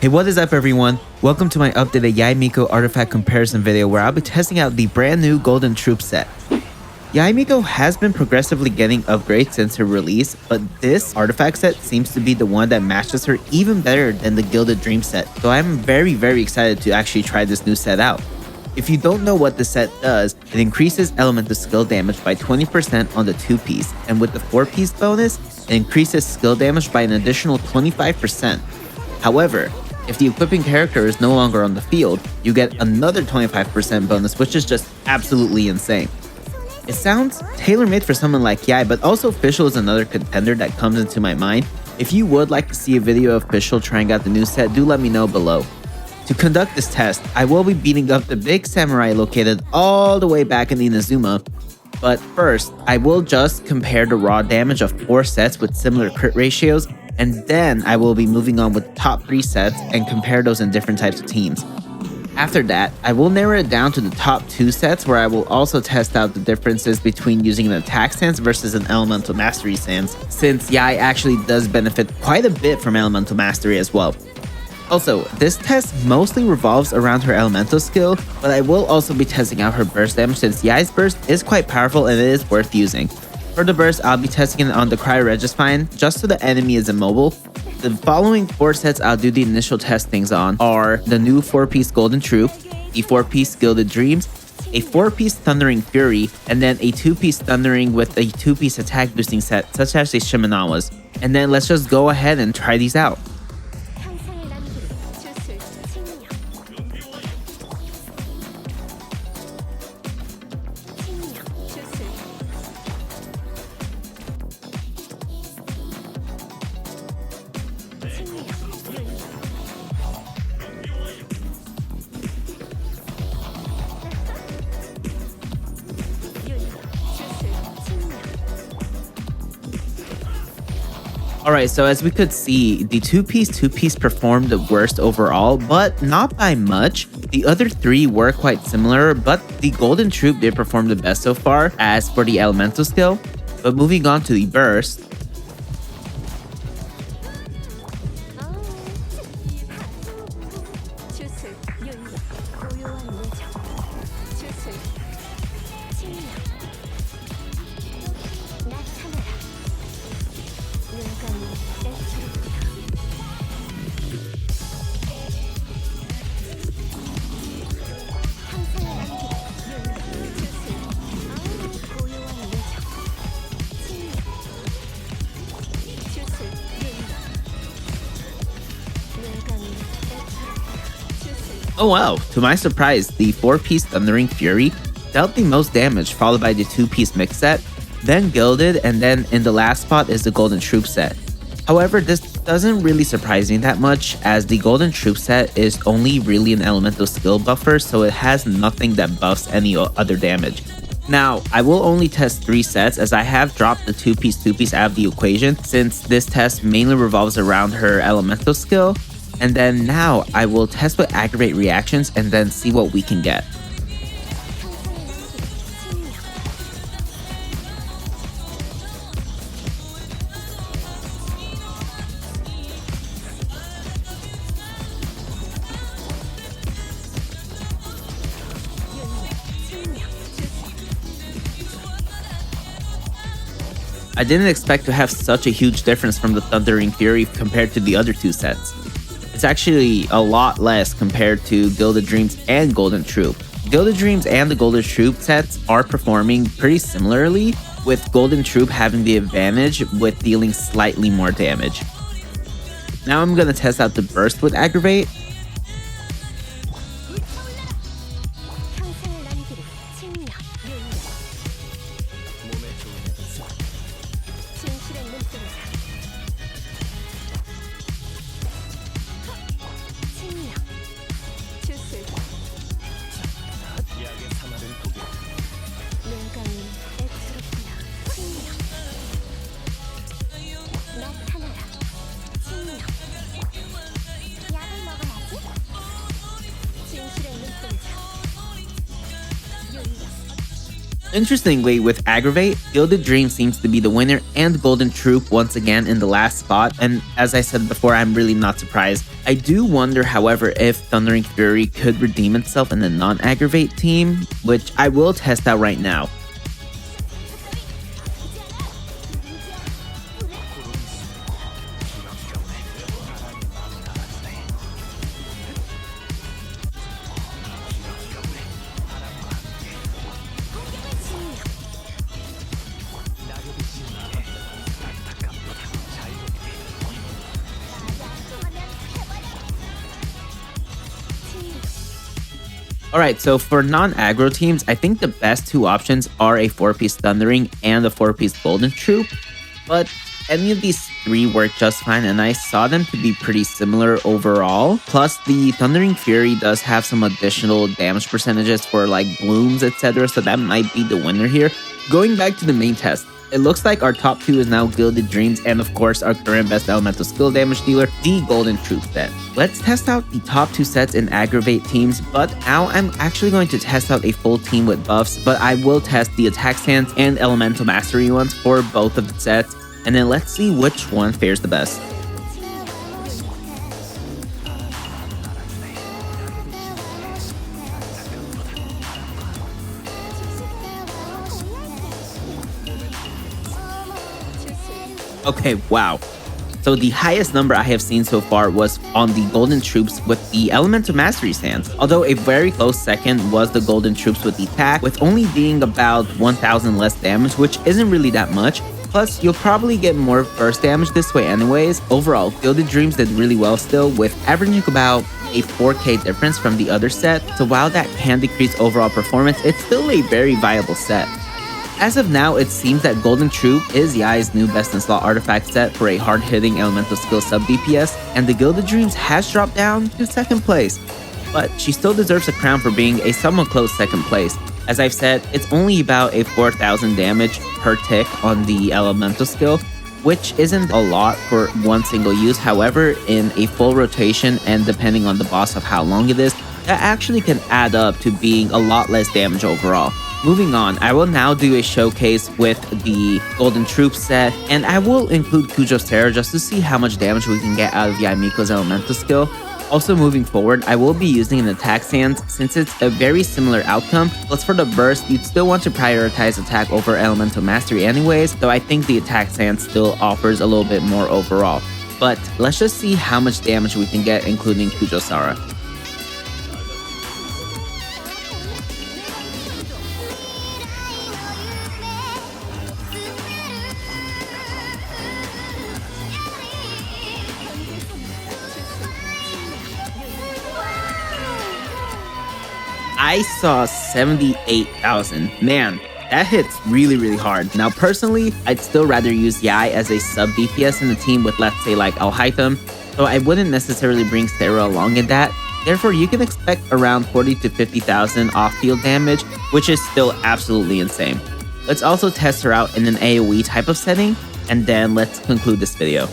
Hey, what is up everyone? Welcome to my updated Yae Miko artifact comparison video where I'll be testing out the brand new Golden Troupe set. Yae Miko has been progressively getting upgrades since her release, but this artifact set seems to be the one that matches her even better than the Gilded Dream set, so I'm very excited to actually try this new set out. If you don't know what the set does, it increases elemental skill damage by 20% on the 2-piece, and with the 4-piece bonus, it increases skill damage by an additional 25%. However, if the equipping character is no longer on the field, you get another 25% bonus, which is just absolutely insane. It sounds tailor-made for someone like Yae, but also Fischl is another contender that comes into my mind. If you would like to see a video of Fischl trying out the new set, do let me know below. To conduct this test, I will be beating up the big samurai located all the way back in Inazuma, but first, I will just compare the raw damage of 4 sets with similar crit ratios, and then I will be moving on with the top 3 sets and compare those in different types of teams. After that, I will narrow it down to the top 2 sets where I will also test out the differences between using an attack stance versus an elemental mastery stance, since Yae actually does benefit quite a bit from elemental mastery as well. Also, this test mostly revolves around her elemental skill, but I will also be testing out her burst damage since Yae's burst is quite powerful and it is worth using. For the burst, I'll be testing it on the Cryo-Registine just so the enemy is immobile. The following 4 sets I'll do the initial testings on are the new 4-piece Golden Troupe, the 4-piece Gilded Dreams, a 4-piece Thundering Fury, and then a 2-piece Thundering with a 2-piece attack boosting set such as the Shimenawas. And then let's just go ahead and try these out. Alright, so as we could see, the 2-piece performed the worst overall, but not by much. The other 3 were quite similar, but the Golden Troupe did perform the best so far as for the elemental skill. But moving on to the burst, oh wow, to my surprise, the 4-piece Thundering Fury dealt the most damage, followed by the 2-piece mix set, then Gilded, and then in the last spot is the Golden Troupe set. However, this doesn't really surprise me that much, as the Golden Troupe set is only really an elemental skill buffer, so it has nothing that buffs any other damage. Now, I will only test 3 sets as I have dropped the 2-piece out of the equation, since this test mainly revolves around her elemental skill. And then now I will test with Aggravate reactions and then see what we can get. I didn't expect to have such a huge difference from the Thundering Fury compared to the other 2 sets. It's actually a lot less compared to Gilded Dreams and Golden Troupe. Gilded Dreams and the Golden Troupe sets are performing pretty similarly, with Golden Troupe having the advantage with dealing slightly more damage. Now I'm gonna test out the burst with Aggravate. Interestingly, with Aggravate, Gilded Dream seems to be the winner and Golden Troupe once again in the last spot, and as I said before, I'm really not surprised. I do wonder, however, if Thundering Fury could redeem itself in the non-Aggravate team, which I will test out right now. Alright, so for non-aggro teams, I think the best two options are a 4-piece Thundering and a 4-piece Golden Troupe, but any of these three work just fine, and I saw them to be pretty similar overall. Plus, the Thundering Fury does have some additional damage percentages for like blooms, etc., so that might be the winner here. Going back to the main test, it looks like our top two is now Gilded Dreams and of course our current best elemental skill damage dealer, the Golden Troupe set. Let's test out the top two sets in Aggravate teams, but now I'm actually going to test out a full team with buffs, but I will test the attack stance and elemental mastery ones for both of the sets, and then let's see which one fares the best. Okay, wow. So the highest number I have seen so far was on the Golden Troupes with the Elemental Mastery stance, although a very close second was the Golden Troupes with the attack, with only being about 1000 less damage, which isn't really that much. Plus, you'll probably get more burst damage this way anyways. Overall, Gilded Dreams did really well still, with averaging about a 4k difference from the other set, so while that can decrease overall performance, it's still a very viable set. As of now, it seems that Golden Troupe is Yae's new best in slot artifact set for a hard-hitting elemental skill sub DPS, and the Gilded Dreams has dropped down to second place. But she still deserves a crown for being a somewhat close second place. As I've said, it's only about a 4000 damage per tick on the elemental skill, which isn't a lot for one single use. However, in a full rotation and depending on the boss of how long it is, that actually can add up to being a lot less damage overall. Moving on, I will now do a showcase with the Golden Troupe set, and I will include Kujo's Terror just to see how much damage we can get out of Yae Miko's elemental skill. Also moving forward, I will be using an attack stance since it's a very similar outcome, plus for the burst, you'd still want to prioritize attack over elemental mastery anyways, though I think the attack stance still offers a little bit more overall. But let's just see how much damage we can get including Kujo's Terror. I saw 78,000. Man, that hits really hard. Now personally, I'd still rather use Yae as a sub DPS in the team with, let's say, like Alhaitham, so I wouldn't necessarily bring Sarah along in that. Therefore, you can expect around 40 to 50,000 off-field damage, which is still absolutely insane. Let's also test her out in an AoE type of setting, and then let's conclude this video.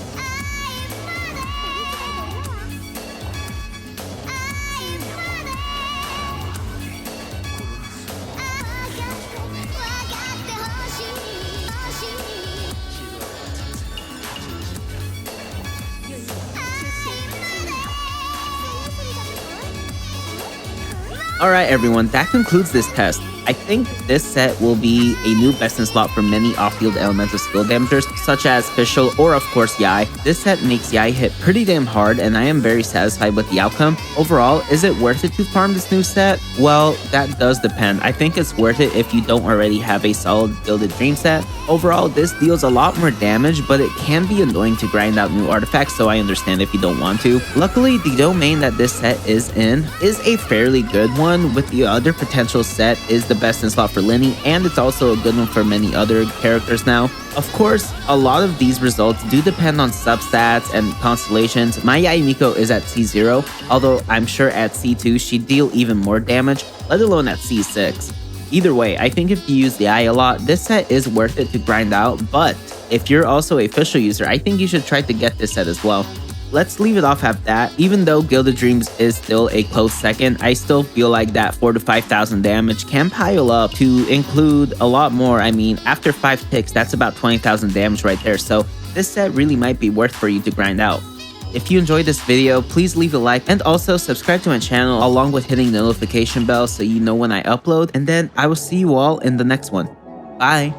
Alright everyone, that concludes this test. I think this set will be a new best in slot for many off-field elemental skill damagers, such as Fischl or of course Yae. This set makes Yae hit pretty damn hard, and I am very satisfied with the outcome. Overall, is it worth it to farm this new set? Well, that does depend. I think it's worth it if you don't already have a solid Gilded Dream set. Overall, this deals a lot more damage, but it can be annoying to grind out new artifacts, so I understand if you don't want to. Luckily, the domain that this set is in is a fairly good one, with the other potential set is the best in slot for Linny, and it's also a good one for many other characters now. Of course, a lot of these results do depend on substats and constellations. My Yae Miko is at C0, although I'm sure at C2 she'd deal even more damage, let alone at C6. Either way, I think if you use the Yae a lot, this set is worth it to grind out, but if you're also a Fischl user, I think you should try to get this set as well. let's leave it off at that. Even though Gilded Dreams is still a close second, I still feel like that 4,000 to 5,000 damage can pile up to include a lot more. I mean, after 5 picks, that's about 20,000 damage right there. So this set really might be worth for you to grind out. If you enjoyed this video, please leave a like and also subscribe to my channel along with hitting the notification bell so you know when I upload. And then I will see you all in the next one. Bye!